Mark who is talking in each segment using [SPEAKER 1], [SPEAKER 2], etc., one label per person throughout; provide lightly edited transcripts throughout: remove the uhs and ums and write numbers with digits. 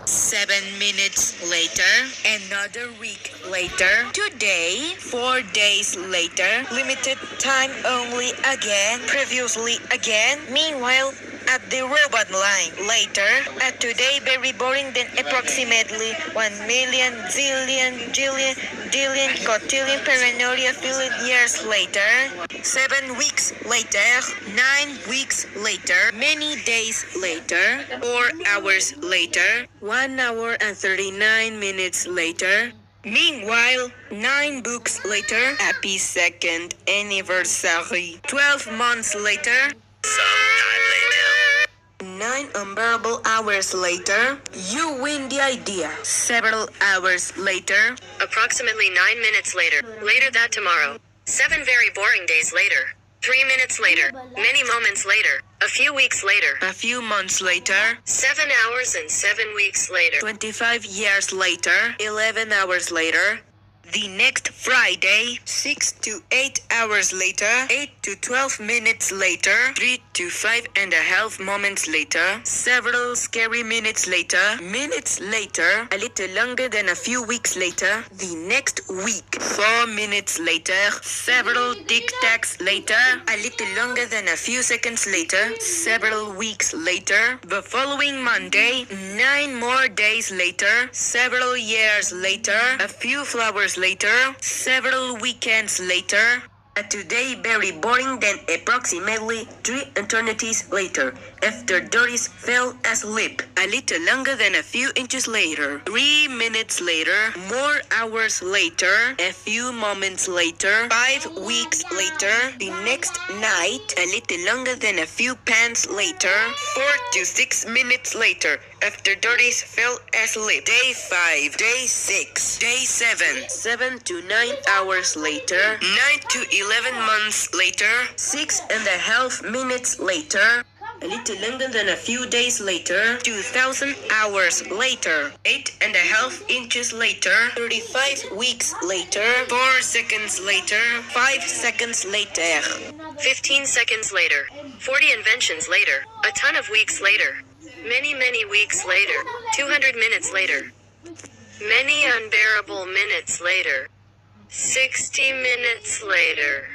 [SPEAKER 1] 7 minutes later, another week later, today, 4 days later, limited time only again, previously again, meanwhile, at the robot line. Later, at today very boring then approximately 1 million, zillion, jillion, dillion, cotillion, paranoia, billion years later, 7 weeks later, 9 weeks later, many days later, 4 hours later, 1 hour and 39 minutes later. Meanwhile, 9 books later, happy second anniversary. 12 months later, sometime later. 9 unbearable hours later, you win the idea. Several hours later,
[SPEAKER 2] Approximately 9 minutes later. Later that tomorrow. 7 very boring days later. 3 minutes later. Many moments later. A few weeks later.
[SPEAKER 1] a few months later,
[SPEAKER 2] 7 hours and 7 weeks later.
[SPEAKER 1] 25 years later, 11 hours later, the next Friday, 6 to 8 hours later, 8 to 12 minutes later, 3 to 5.5 moments later, several scary minutes later, a little longer than a few weeks later, the next week, 4 minutes later, several tic-tacs later, a little longer than a few seconds later, several weeks later, the following Monday, 9 more days later, several years later, a few flowers later, several weekends later, a today very boring then approximately 3 eternities later, after Doris fell asleep, a little longer than a few inches later, 3 minutes later, more hours later, a few moments later, 5 weeks later, the next night, a little longer than a few pants later, 4 to 6 minutes later, after Doris fell asleep, day 5, day 6, day 7, 7 to 9 hours later, 9 to 11 months later, 6.5 minutes later, a little longer than a few days later, 2,000 hours later, 8.5 inches later, 35 weeks later, 4 seconds later, 5 seconds later,
[SPEAKER 2] 15 seconds later. 40 inventions later. A ton of weeks later. Many weeks later. 200 minutes later. Many unbearable minutes later. 60 minutes later.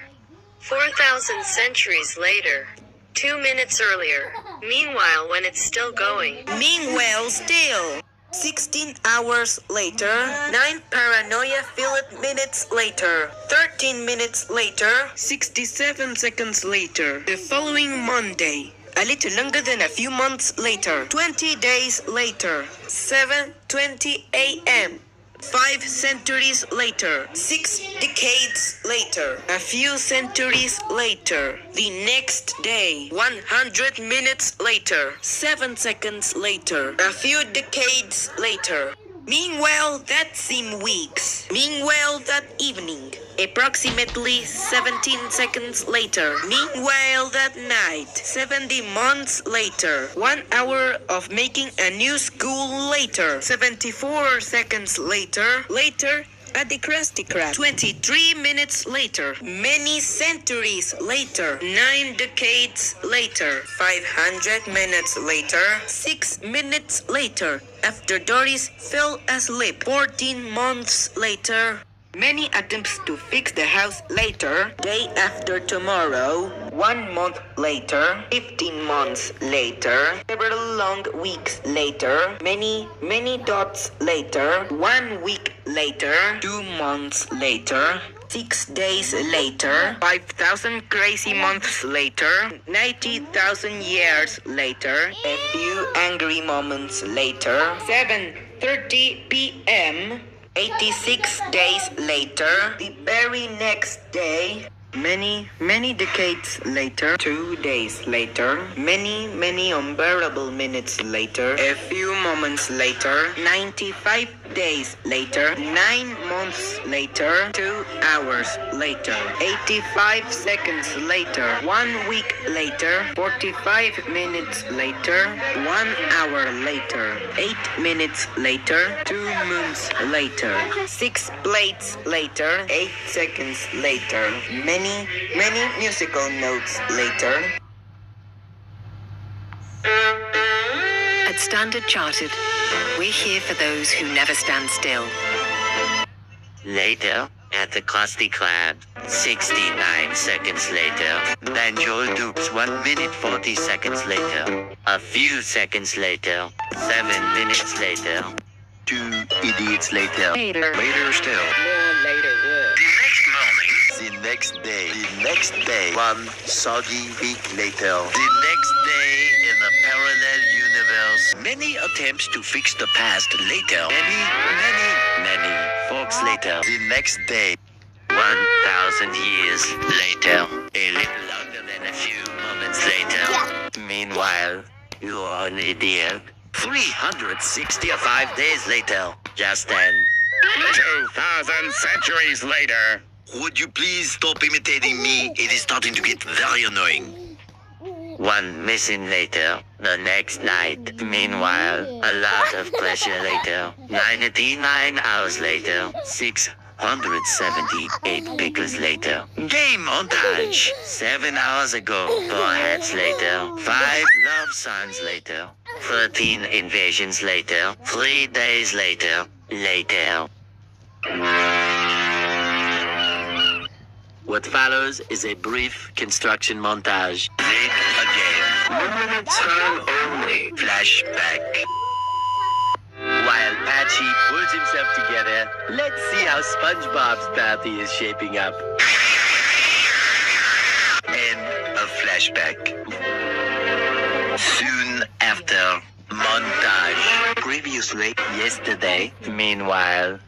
[SPEAKER 2] 4,000 centuries later. 2 minutes earlier. Meanwhile, when it's still going.
[SPEAKER 1] meanwhile still, 16 hours later, 9 paranoia-filled minutes later, 13 minutes later, 67 seconds later, the following Monday, a little longer than a few months later, 20 days later, 7:20 a.m., 5 centuries later, 6 decades later, a few centuries later, the next day, 100 minutes later, 7 seconds later, a few decades later. Meanwhile, that same weeks. Meanwhile, that evening. Approximately 17 seconds later. Meanwhile, that night. 70 months later. 1 hour of making a new school later. 74 seconds later. Later, at the Krusty Krab. 23 minutes later. Many centuries later. 9 decades later. 500 minutes later. 6 minutes later. After Doris fell asleep. 14 months later. Many attempts to fix the house later. Day after tomorrow. 1 month later. 15 months later. Several long weeks later. Many dots later. 1 week later. 2 months later. 6 days later, 5,000 crazy months later, 90,000 years later, a few angry moments later, 7:30 p.m., 86 days later, the very next day, many decades later, 2 days later, many unbearable minutes later, a few moments later, 95 days later, 9 months later, 2 hours later, 85 seconds later, 1 week later, 45 minutes later, 1 hour later, 8 minutes later, 2 months later, 6 plates later, 8 seconds later, many musical notes later. A
[SPEAKER 3] At Standard Chartered, we're here for those who never stand still.
[SPEAKER 4] Later, at the Krusty Krab, 69 seconds later. Banjo Dukes 1 minute 40 seconds later. A few seconds later. 7 minutes later. 2 idiots later. Later still.
[SPEAKER 2] More later work.
[SPEAKER 4] The next morning. The next day. The next day. 1 soggy week later. The next day in the parallel universe. Many attempts to fix the past later. Many folks later. The next day. 1,000 years later. A little longer than a few moments later. Meanwhile, you're an idiot. 365 days later. Just then.
[SPEAKER 5] 2,000 centuries later.
[SPEAKER 4] Would you please stop imitating me? It is starting to get very annoying. 1 missing later. The next night. Meanwhile, a lot of pressure later. 99 hours later. 678 pickles later. Game montage. 7 hours ago. 4 hats later. 5 love songs later. 13 invasions later. 3 days later. Later. What follows is a brief construction montage. Then again. Limited time only. Flashback. While Patchy pulls himself together, let's see how SpongeBob's party is shaping up. End of flashback. Soon after, montage. Previously, yesterday. Meanwhile,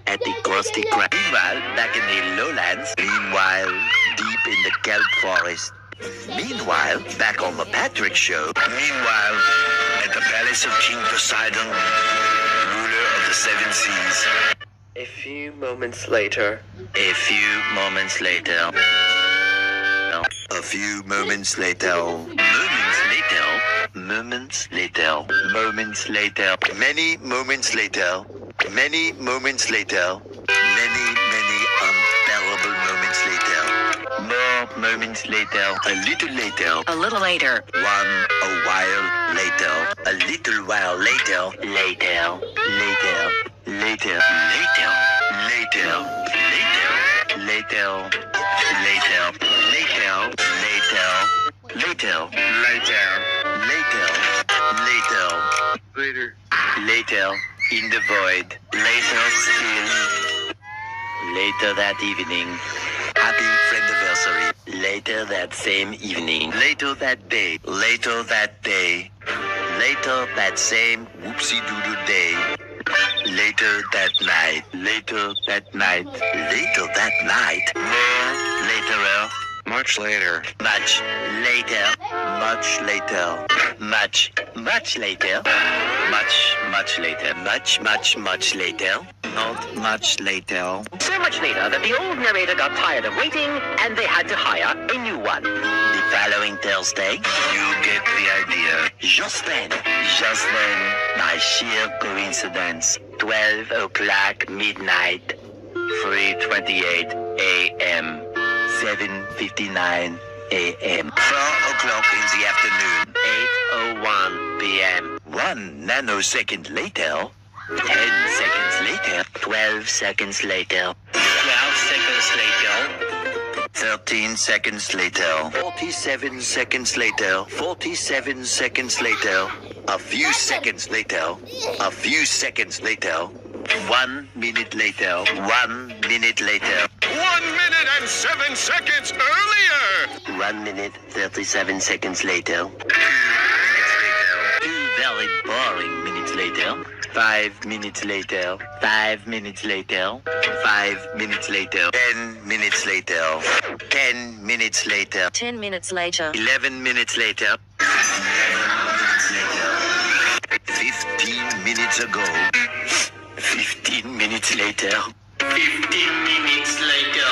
[SPEAKER 4] at the Krusty Krab. Meanwhile, back in the lowlands. Meanwhile, deep in the kelp forest. Meanwhile, back on the Patrick Show. Meanwhile, at the palace of King Poseidon, ruler of the 7 seas.
[SPEAKER 1] A few moments later.
[SPEAKER 4] A few moments later. A few moments later. Moments later. Moments later. Moments later. Many moments later. Many moments later. Many unbearable moments later. More moments later. A little later.
[SPEAKER 3] A little later.
[SPEAKER 4] A while later. A little while later. Later. Later. In the void. Later still. Later that evening. Happy friendiversary. Later that same evening. Later that day. Later that day. Later that same whoopsie-doodle day. Later that night. Later that night. Later that night. More laterer.
[SPEAKER 5] Much later.
[SPEAKER 4] Much later. Much later. Much later. Much later. Much later. Not much later.
[SPEAKER 6] So much later that the old narrator got tired of waiting and they had to hire a new one.
[SPEAKER 4] The following Thursday, you get the idea. Just then, by sheer coincidence, 12 o'clock midnight, 3:28 a.m., 7:59 a.m., 4 o'clock in the afternoon, 8:01 p.m., 1 nanosecond later, 10 seconds later, 12 seconds later, 12 seconds later, 13 seconds later, 47 seconds later, 47 seconds later, a few seconds later, 1 minute later, 1 minute later,
[SPEAKER 5] 1 minute and 7 seconds earlier.
[SPEAKER 4] 1 minute, 37 seconds later, 2 minutes later, 2 very boring minutes later, 5 minutes later, 5 minutes later, 5 minutes later, 10 minutes later, 10 minutes later,
[SPEAKER 3] 10 minutes later.
[SPEAKER 4] 11 minutes later, 15 minutes ago, 15 minutes later, 15 minutes later,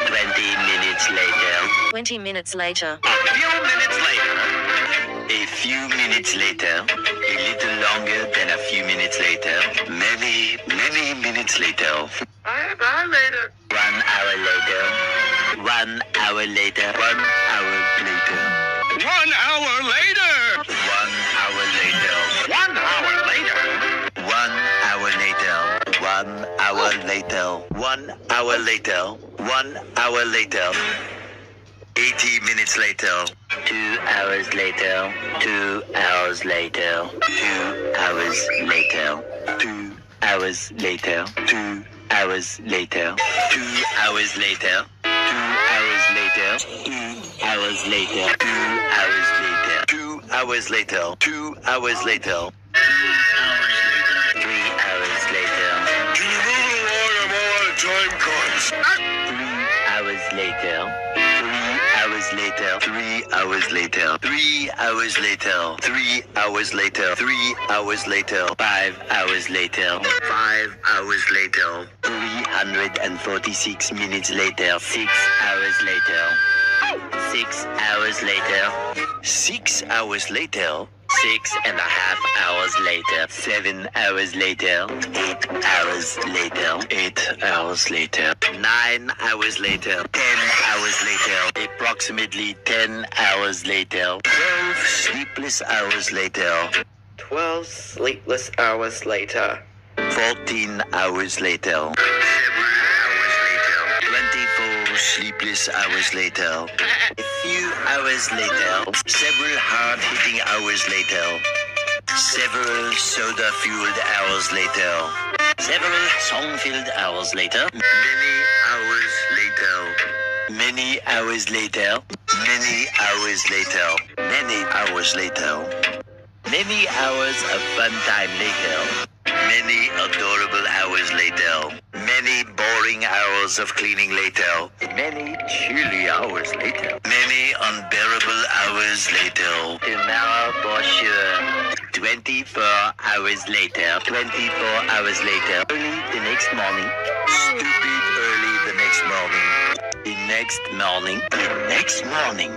[SPEAKER 4] 20 minutes later,
[SPEAKER 3] 20 minutes later.
[SPEAKER 4] a few minutes later, a few minutes later, a little longer than a few minutes later, many minutes later,
[SPEAKER 5] Bye later.
[SPEAKER 4] 1 hour later. 1 hour later. 1 hour later.
[SPEAKER 5] 1 hour later.
[SPEAKER 4] 1 hour later.
[SPEAKER 6] 1 hour later.
[SPEAKER 4] 1 hour later. 1 hour later. 1 hour later. 1 hour later. 80 minutes later. 2 hours later. 2 hours later. 2 hours later. 2 hours later. 2 hours later. 2 hours later. 2 hours later. 2 hours later. 2 hours later. 2 hours later. 2 hours later. 3 hours later.
[SPEAKER 5] Can you move along? I'm all out of time cards.
[SPEAKER 4] 3 hours later. 3 hours later. 3 hours later. 3 hours later. 3 hours later. 3 hours later. 5 hours later. 5 hours later. 346 minutes later. 6 hours later. 6 hours later. 6 hours later. 6.5 hours later. 7 hours later. 8 hours later. 8 hours later. 9 hours later. 10 hours later. Approximately 10 hours later. 12 sleepless hours later.
[SPEAKER 1] 12 sleepless hours later.
[SPEAKER 4] 14 hours later. Several hours later. 24 sleepless hours later. A few hours later. Several hard-hitting hours later. Several soda-fueled hours later. Several song-filled hours later. Many hours later. Many hours later. Many hours later. Many hours later. Many hours of fun time later. Many adorable hours later. Many boring hours of cleaning later. Many chilly hours later. Many unbearable hours later. Tomorrow for sure. 24 hours later. 24 hours later. Early the next morning. Stupid early the next morning. The next morning. The next morning.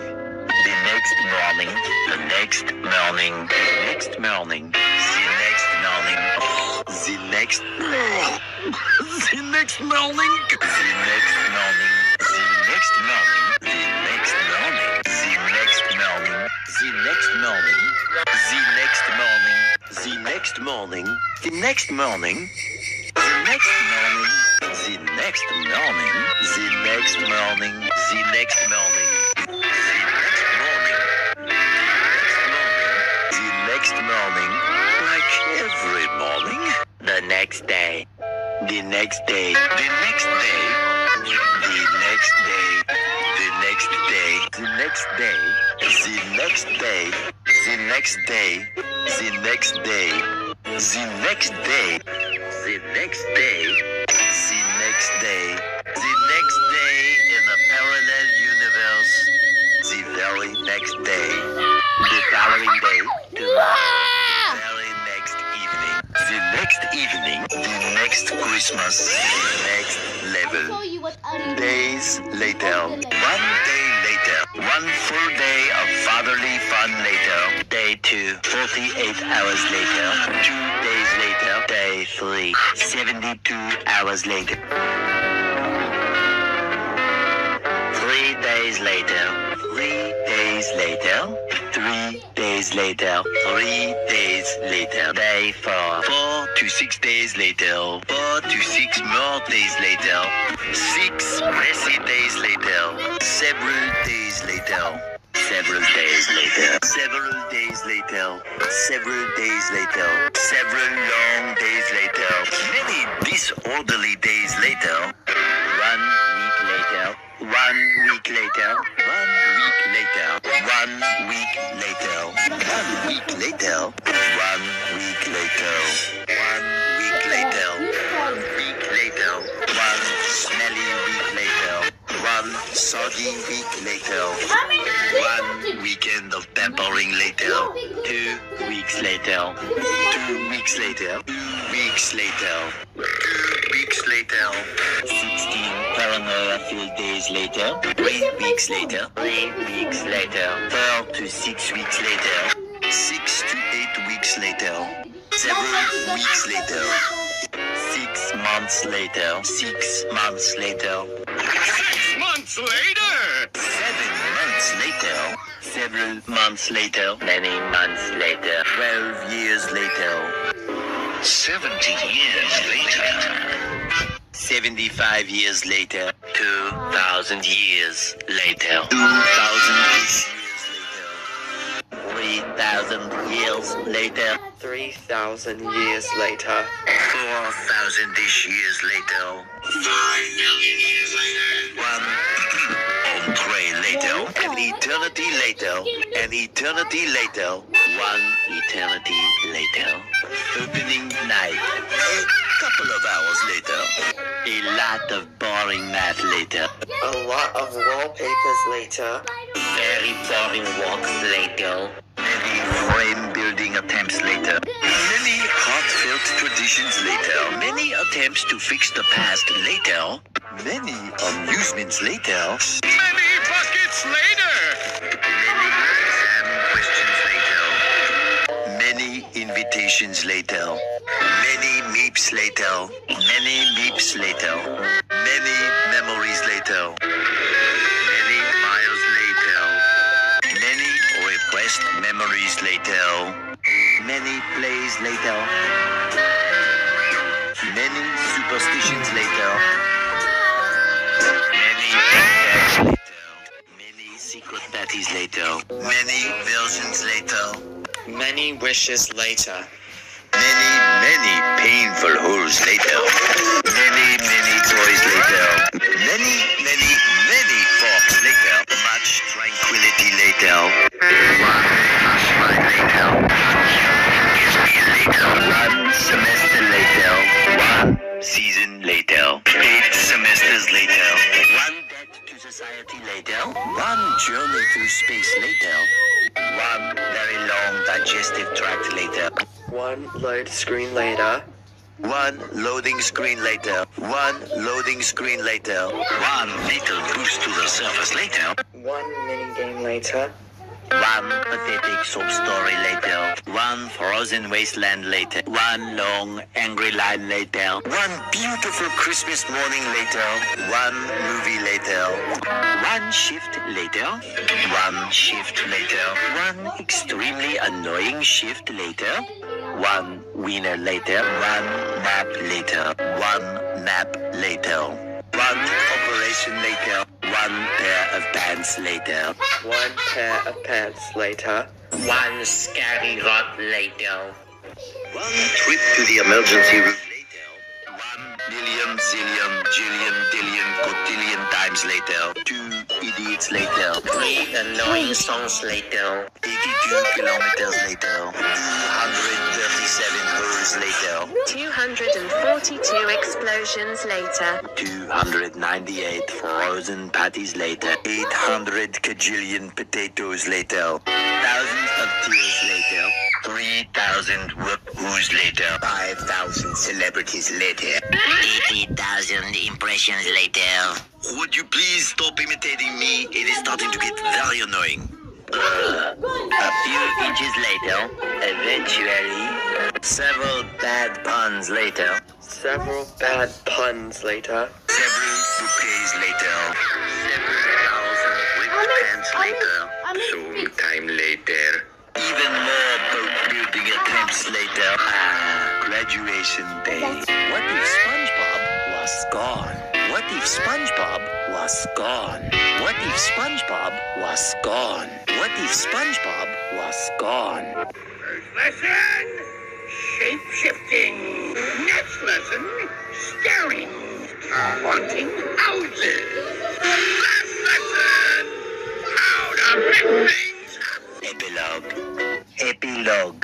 [SPEAKER 4] The next morning. The next morning. The next morning. The next morning. The next. The next morning. The next morning. The next morning. The next morning. The next morning. The next morning. The next morning. The next morning. The next morning. The next morning. The next morning. The next morning. The next morning. The next morning. Like every morning. The next day. The next day. The next day. The next day. The next day. The next day. The next day. The next day. The next day. The next day. The next day. The next day. The next day in the parallel universe. The very next day. The following day. The very next evening. The next evening. The next Christmas. The next level. Days later. 1 day later. 1 full day of fatherly fun later. Day 2. 48 hours later. 2 days later. Day 3. 72 hours later. 3 days later. 3 days later. 3 days later. 3 days later. Day 4. 4 to 6 days later. 4 to 6 more days later. 6 messy days later. Several days later. Several days later. Several days later. Several days later. Several long days later. Many disorderly days later. 1 week later. 1 week later. 1 week later. 1 week later. 1 week later. 1 week later. 1 week later. 1 week later. 1 smelly week later. 1 soggy week later. 1 weekend of pampering later. 2 weeks later. 2 weeks later. 2 weeks later. 2 weeks later. 16 paranoia-filled days later. 3 weeks later. 3 weeks later. 4 to 6 weeks later. 6 to 8 weeks later. Several weeks later. 6 months later. 6 months later. later. Several months later. Many months later. 12 years later. 70 years later. 75 years later. 2,000 years later. 2,000 years later. 3,000 years later. 4,000-ish years later. 5 million years later. 1 entree later. An eternity later. An eternity later. 1 eternity later. Opening night. A couple of hours later. A lot of boring math later.
[SPEAKER 1] A lot of wallpapers later.
[SPEAKER 4] Very boring walks later. Many frame building attempts later. Many heartfelt traditions later. Many attempts to fix the past later. Many amusements later.
[SPEAKER 5] Many buckets later.
[SPEAKER 4] Many exam questions later. Many invitations later. Many meeps later. Many meeps later. Many memories later. Many miles later. Many repressed memories later. Many plays later. Many superstitions later. Many bags later. Many secret parties later. Many versions later.
[SPEAKER 1] Many wishes later.
[SPEAKER 4] Many painful holes later. Many toys later. Many forks later. Much tranquility later. One flashlight later. One semester later. 1 season later. 8 semesters later. 1 debt to society later. 1 journey through space later. 1 very long digestive tract later.
[SPEAKER 1] 1 load screen later.
[SPEAKER 4] 1 loading screen later. 1 loading screen later. 1 little boost to the surface later.
[SPEAKER 1] 1 mini game later.
[SPEAKER 4] 1 pathetic soap story later. 1 frozen wasteland later. 1 long angry line later. 1 beautiful Christmas morning later. 1 movie later. 1 shift later. 1 shift later. 1 extremely annoying shift later. 1 winner later. 1 nap later. 1 nap later. 1 operation later. 1 pair of pants later.
[SPEAKER 1] 1 pair of pants later.
[SPEAKER 4] 1 scary rot later. 1 trip to the emergency room later. 1 million, zillion, jillion, dillion, cotillion times later. 2 idiots later. 3 annoying songs later. 82 kilometers later. 137 hours later.
[SPEAKER 2] 242 explosions later.
[SPEAKER 4] 298 frozen patties later. 800 kajillion potatoes later. Thousands of tears later. 3,000 whoop-whoos later. 5,000 celebrities later. 80,000 impressions later. Would you please stop imitating me? It is starting to get very annoying. A few inches later, eventually, several bad puns later.
[SPEAKER 1] Several bad puns later.
[SPEAKER 4] Several bouquets later. Several thousand whipped pants later. Sometime later. Even more boat building attempts later. Graduation day. What if SpongeBob was gone? What if SpongeBob was gone? What if SpongeBob was gone? What if SpongeBob was gone?
[SPEAKER 5] First lesson, shape-shifting. Next lesson, staring. Haunting houses. Last lesson, how to make things happen.
[SPEAKER 4] Epilogue. Epilogue.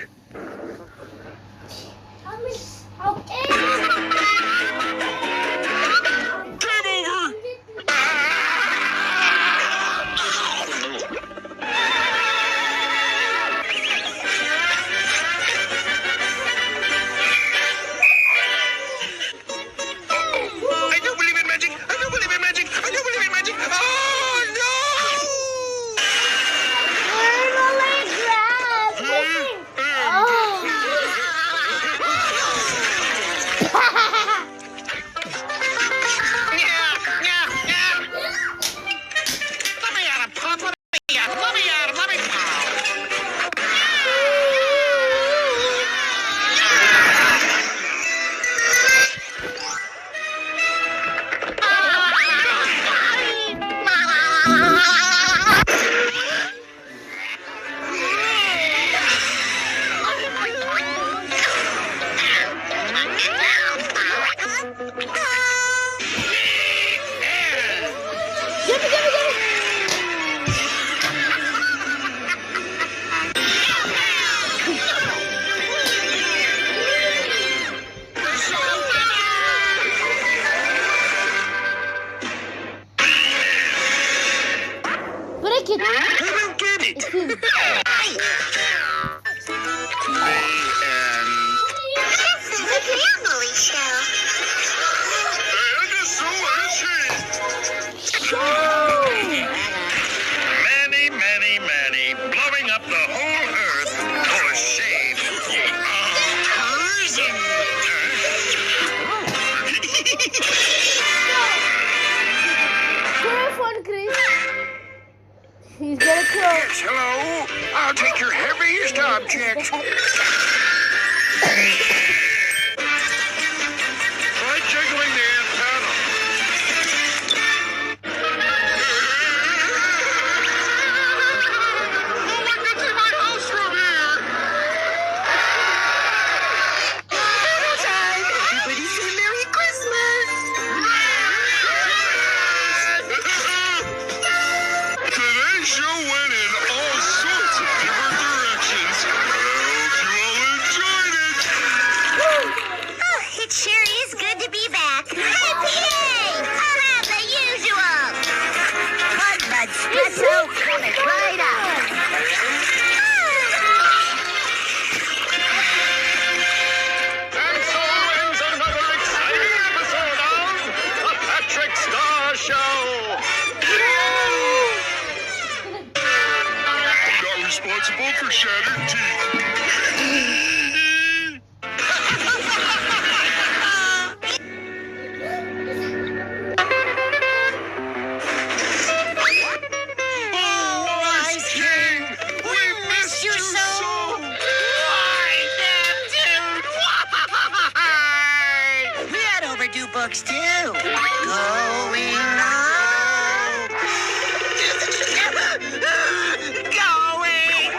[SPEAKER 7] Bırak it.
[SPEAKER 5] I don't get it.
[SPEAKER 7] It's him.
[SPEAKER 5] And so is she. Many, blowing up the whole earth for shade.
[SPEAKER 7] Telephone, Chris. He's gonna kill.
[SPEAKER 5] Hello, I'll take your heaviest object. Try jiggling the antenna. Oh, I can see my house from here.
[SPEAKER 3] Everybody say Merry Christmas.
[SPEAKER 5] Today's show went in all sorts of different directions. I hope you all enjoyed it.
[SPEAKER 8] It sure is good to be back. Happy day! I'll have the usual. Mud espresso coming right up.
[SPEAKER 5] And so ends another exciting episode of The Patrick Star Show. Not responsible for shattered teeth. Oh, Ice King, we missed you so.
[SPEAKER 3] We had overdue books too. Going on. Going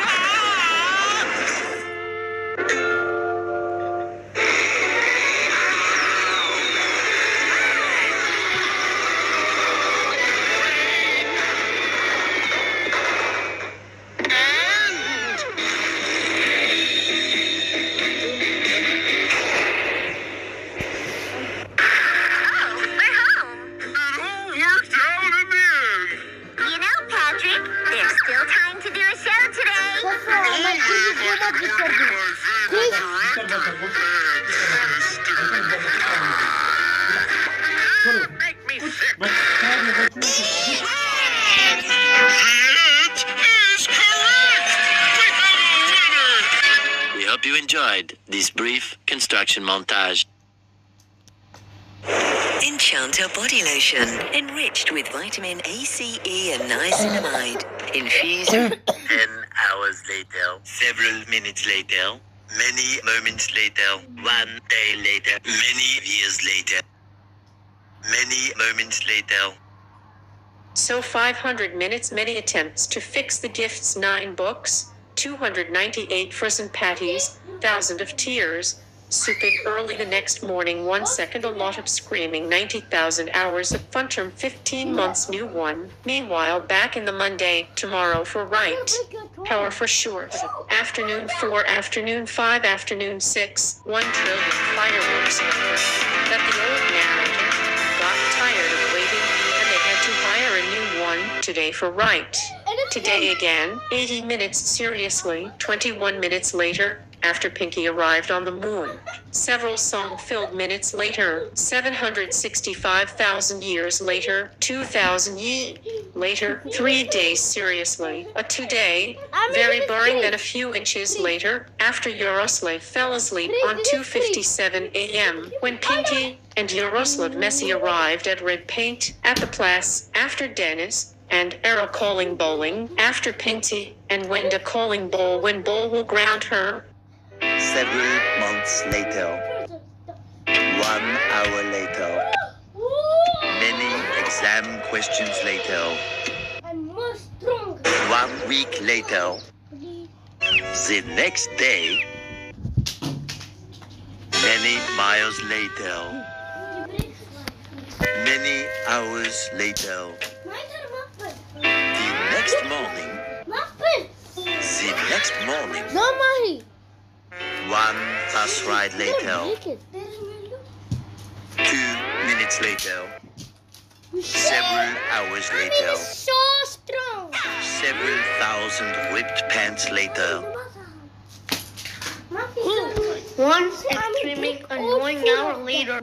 [SPEAKER 5] It all worked out in the end.
[SPEAKER 8] You know, Patrick, there's still time to do a show today.
[SPEAKER 7] That's all. My Chris is gonna disturb you. Chris.
[SPEAKER 5] Make me sick. It is correct. We have a winner.
[SPEAKER 4] We hope you enjoyed this brief construction montage. Enchanter Body Lotion, enriched with vitamin A, C, E, and niacinamide. Infused 10 hours later, several minutes later, many moments later, 1 day later, many years later, many moments later.
[SPEAKER 2] So 500 minutes, many attempts to fix the gifts, 9 books, 298 frozen patties, 1,000 of tears, stupid early the next morning, 1 second, a lot of screaming, 90,000 hours of fun term, 15 months, new one. Meanwhile, back in the Monday, tomorrow for right, power for short, afternoon 4, afternoon 5, afternoon 6, 1 trillion fireworks. That the old narrator got tired of waiting and they had to hire a new one today for right. Today again, 80 minutes seriously, 21 minutes later, after Pinky arrived on the moon. Several song-filled minutes later, 765,000 years later, 2,000 later, 3 days seriously, a today, very boring, then a few inches later, after Yaroslav fell asleep on 2:57 a.m. when Pinky and Yaroslav Messi arrived at Red Paint at the Place, after Dennis and Era calling bowling, after Pinky and Wenda calling bowl when bowl will ground her.
[SPEAKER 4] Several months later, 1 hour later, many exam questions later,
[SPEAKER 7] I'm more strong.
[SPEAKER 4] 1 week later, the next day, many miles later, many hours later, next morning.
[SPEAKER 7] Ne yapın?
[SPEAKER 4] The next morning.
[SPEAKER 7] Normal.
[SPEAKER 4] One bus ride later.
[SPEAKER 7] Break it.
[SPEAKER 4] 2 minutes later. Several hours later.
[SPEAKER 7] So strong.
[SPEAKER 4] Several thousand ripped pants later.
[SPEAKER 9] One extremely annoying hour later.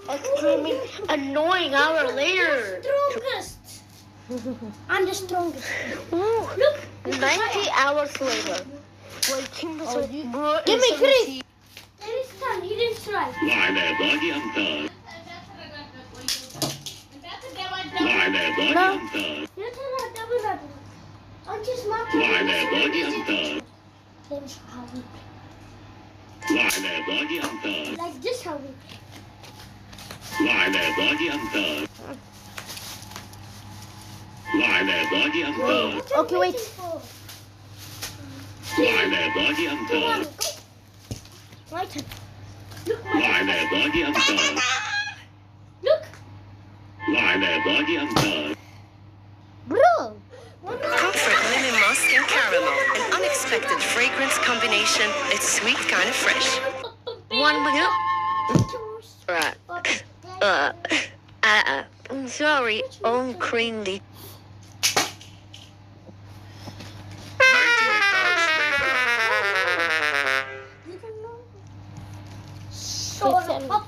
[SPEAKER 9] Extremely annoying hour later.
[SPEAKER 7] Strongest. I'm the strongest.
[SPEAKER 9] Look, 90 hours later.
[SPEAKER 7] Give me Chris. There is time. You didn't try.
[SPEAKER 5] Why there, buddy, I'm done. Why there, buddy, I'm done.
[SPEAKER 7] You tell her double. I'm just not.
[SPEAKER 5] Why there, buddy, I'm done.
[SPEAKER 7] Let me show how we
[SPEAKER 5] Why there, buddy, I'm done.
[SPEAKER 7] like this how we
[SPEAKER 5] Why there, buddy, I'm done. Why there, buddy, I'm done.
[SPEAKER 7] Okay, wait.
[SPEAKER 5] Why there, buddy, I'm done.
[SPEAKER 7] My turn.
[SPEAKER 5] Why there, buddy, I'm done.
[SPEAKER 7] Look.
[SPEAKER 5] Why there, buddy, I'm done.
[SPEAKER 7] Bro.
[SPEAKER 3] Comfort linen musk and caramel. An unexpected fragrance combination. It's sweet, kind of fresh. 1 minute. I'm sorry. Uncleanly.
[SPEAKER 5] 98 hours later.
[SPEAKER 7] Shut up.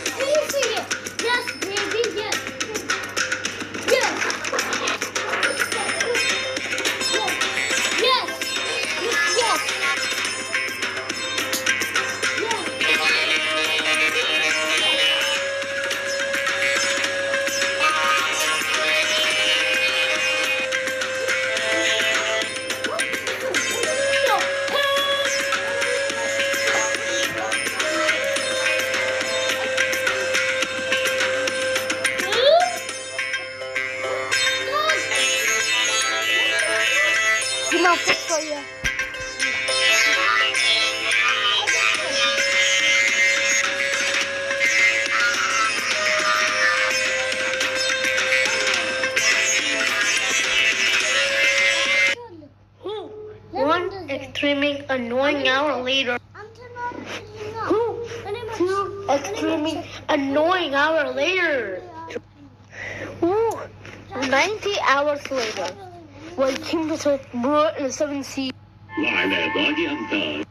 [SPEAKER 7] Can you see it? Yes, baby, yes. Yes. Yes. Yes. Cuma foto ya.
[SPEAKER 9] One extremely annoying hour later. Two extremely annoying hour later. 90 hours later. When teams with more in the 7th seed.
[SPEAKER 5] وعلى بعد أمتار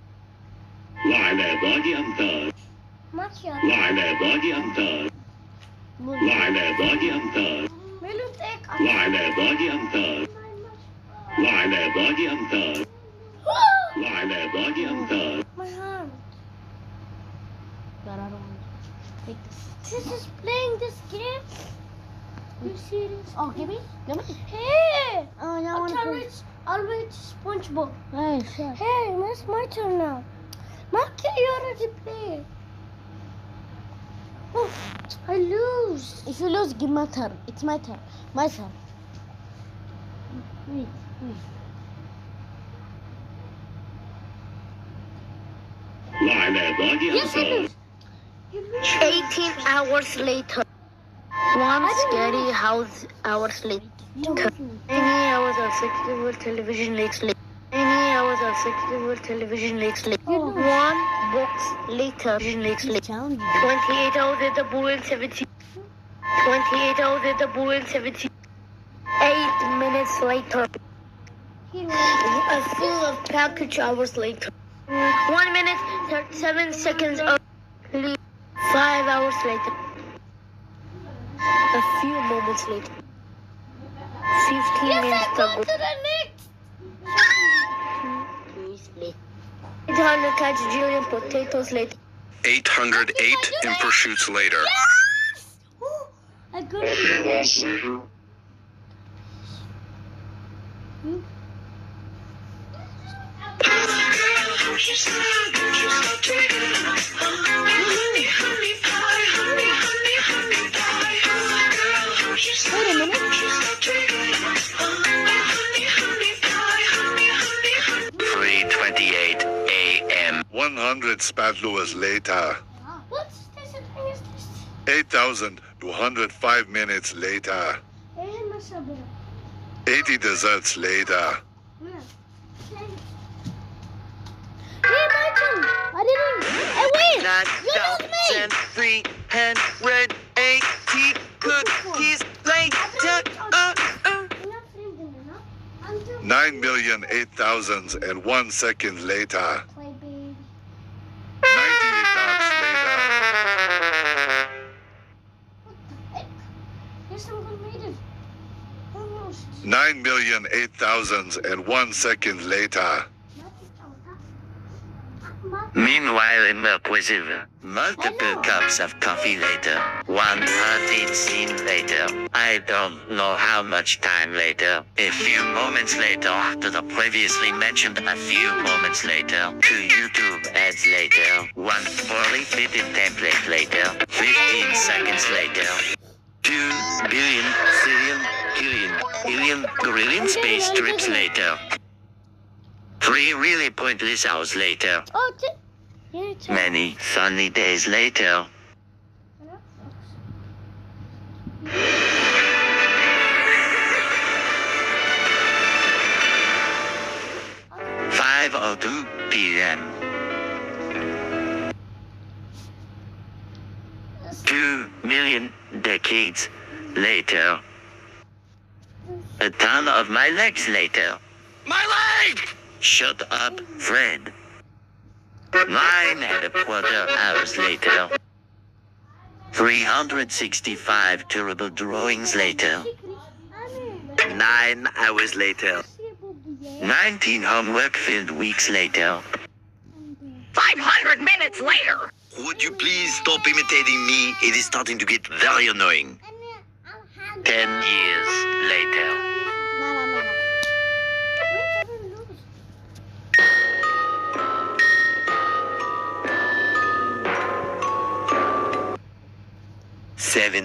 [SPEAKER 5] وعلى بعد أمتار وعلى بعد أمتار وعلى بعد أمتار وعلى بعد أمتار وعلى بعد أمتار وعلى بعد أمتار.
[SPEAKER 7] My hand. This is playing this game. You serious?
[SPEAKER 9] Oh, give me?
[SPEAKER 7] Hey!
[SPEAKER 9] Oh, yeah, I want to play.
[SPEAKER 7] I'll reach SpongeBob.
[SPEAKER 9] Hey, sure.
[SPEAKER 7] Hey, it's my turn now. Marky, you already played. Oh, I lose.
[SPEAKER 9] If you lose, give my turn. It's my turn. My turn. Wait.
[SPEAKER 5] وعلى بعد
[SPEAKER 7] Yes, I
[SPEAKER 5] أمتار.
[SPEAKER 7] lose.
[SPEAKER 9] 18 hours later. One scary hours later. 90 hours or 60 world television later. 90 hours or 60 world television later. One box later. 28 hours at the Boeing 70. 28 hours at the Boeing 70. 8 minutes later. A full of package hours later. 1 minute, 37 seconds early. 5 hours later. A few moments later. 15 minutes ago.
[SPEAKER 7] To the next.
[SPEAKER 9] 800 kajillion potatoes later.
[SPEAKER 10] 808 in pursuits later.
[SPEAKER 7] Yes! Oh, I got it.
[SPEAKER 9] Wait a minute.
[SPEAKER 4] 3:28 a.m.
[SPEAKER 10] 100 spatulas later.
[SPEAKER 7] What station is this?
[SPEAKER 10] 8,205 minutes later.
[SPEAKER 7] Eh, masabira.
[SPEAKER 10] 80 desserts later.
[SPEAKER 7] Hey, my turn. I didn't. I win.
[SPEAKER 1] 9,380 cookies later.
[SPEAKER 10] 9,008,001 seconds later.
[SPEAKER 7] Play, baby.
[SPEAKER 10] 98 hours later.
[SPEAKER 7] Here's someone made it. Almost.
[SPEAKER 10] 9,008,001 seconds later.
[SPEAKER 4] Meanwhile in Milk Wizard, multiple cups of coffee later. 100 scene later. I don't know how much time later. A few moments later after the previously mentioned a few moments later. 2 YouTube ads later. 1 poorly fitted template later. 15 seconds later. 2 billion, billion space trips later. 3 really pointless hours later.
[SPEAKER 7] Oh, yeah, it's
[SPEAKER 4] Many sunny days later. 5:02 p.m. 2 million decades later. A ton of my legs later. My leg! Shut up, Fred. 9 and a quarter hours later. 365 terrible drawings later. 9 hours later. 19 homework-filled weeks later.
[SPEAKER 6] 500 minutes later.
[SPEAKER 4] Would you please stop imitating me? It is starting to get very annoying. 10 years later. Seven